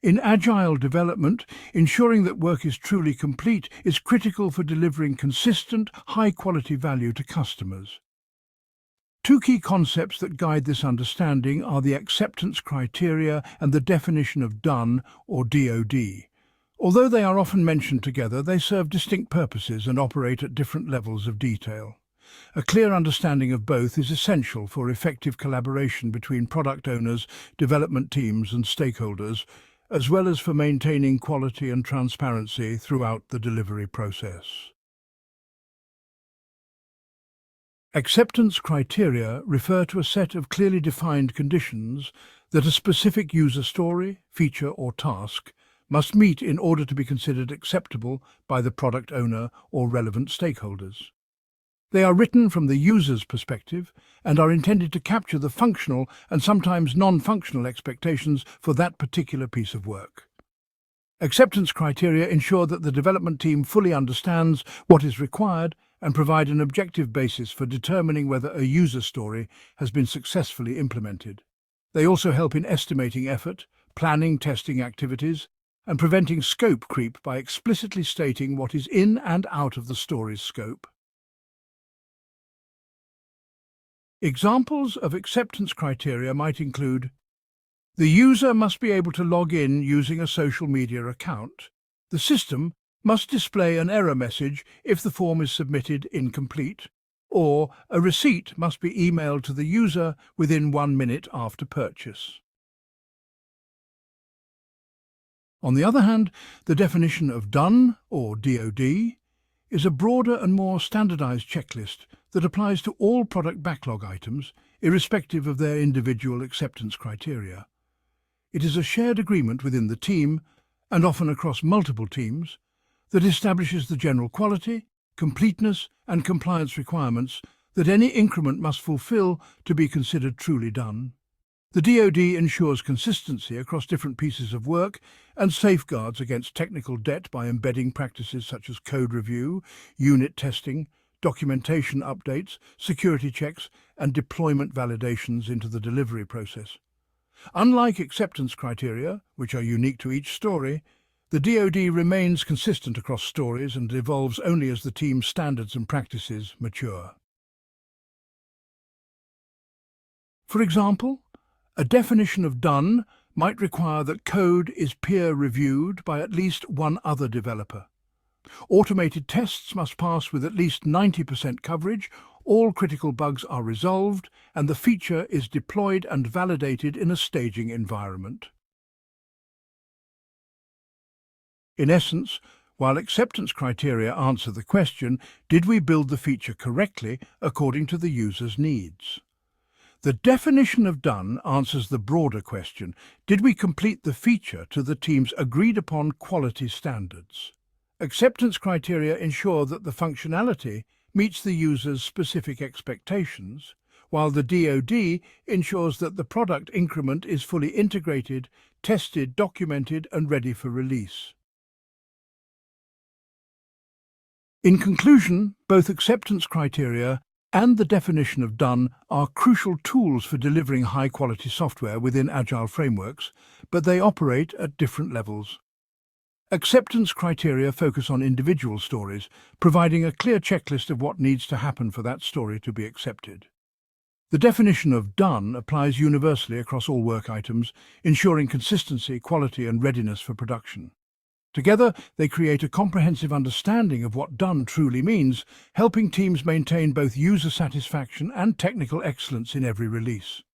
In Agile development, ensuring that work is truly complete is critical for delivering consistent, high-quality value to customers. Two key concepts that guide this understanding are the acceptance criteria and the definition of done, or DoD. Although they are often mentioned together, they serve distinct purposes and operate at different levels of detail. A clear understanding of both is essential for effective collaboration between product owners, development teams, and stakeholders, as well as for maintaining quality and transparency throughout the delivery process. Acceptance criteria refer to a set of clearly defined conditions that a specific user story, feature, or task must meet in order to be considered acceptable by the product owner or relevant stakeholders. They are written from the user's perspective and are intended to capture the functional and sometimes non-functional expectations for that particular piece of work. Acceptance criteria ensure that the development team fully understands what is required and provide an objective basis for determining whether a user story has been successfully implemented. They also help in estimating effort, planning testing activities, and preventing scope creep by explicitly stating what is in and out of the story's scope. Examples of acceptance criteria might include: the user must be able to log in using a social media account. The system must display an error message if the form is submitted incomplete, or a receipt must be emailed to the user within 1 minute after purchase. On the other hand, the definition of done, or DoD, is a broader and more standardized checklist that applies to all product backlog items, irrespective of their individual acceptance criteria. It is a shared agreement within the team, and often across multiple teams, that establishes the general quality, completeness, and compliance requirements that any increment must fulfill to be considered truly done. The DoD ensures consistency across different pieces of work and safeguards against technical debt by embedding practices such as code review, unit testing, documentation updates, security checks, and deployment validations into the delivery process. Unlike acceptance criteria, which are unique to each story, the DoD remains consistent across stories and evolves only as the team's standards and practices mature. For example, a definition of done might require that code is peer-reviewed by at least one other developer. Automated tests must pass with at least 90% coverage, all critical bugs are resolved, and the feature is deployed and validated in a staging environment. In essence, while acceptance criteria answer the question, did we build the feature correctly according to the user's needs? The definition of done answers the broader question, did we complete the feature to the team's agreed-upon quality standards? Acceptance criteria ensure that the functionality meets the user's specific expectations, while the DoD ensures that the product increment is fully integrated, tested, documented, and ready for release. In conclusion, both acceptance criteria and the definition of done are crucial tools for delivering high-quality software within Agile frameworks, but they operate at different levels. Acceptance criteria focus on individual stories, providing a clear checklist of what needs to happen for that story to be accepted. The definition of done applies universally across all work items, ensuring consistency, quality, and readiness for production. Together, they create a comprehensive understanding of what done truly means, helping teams maintain both user satisfaction and technical excellence in every release.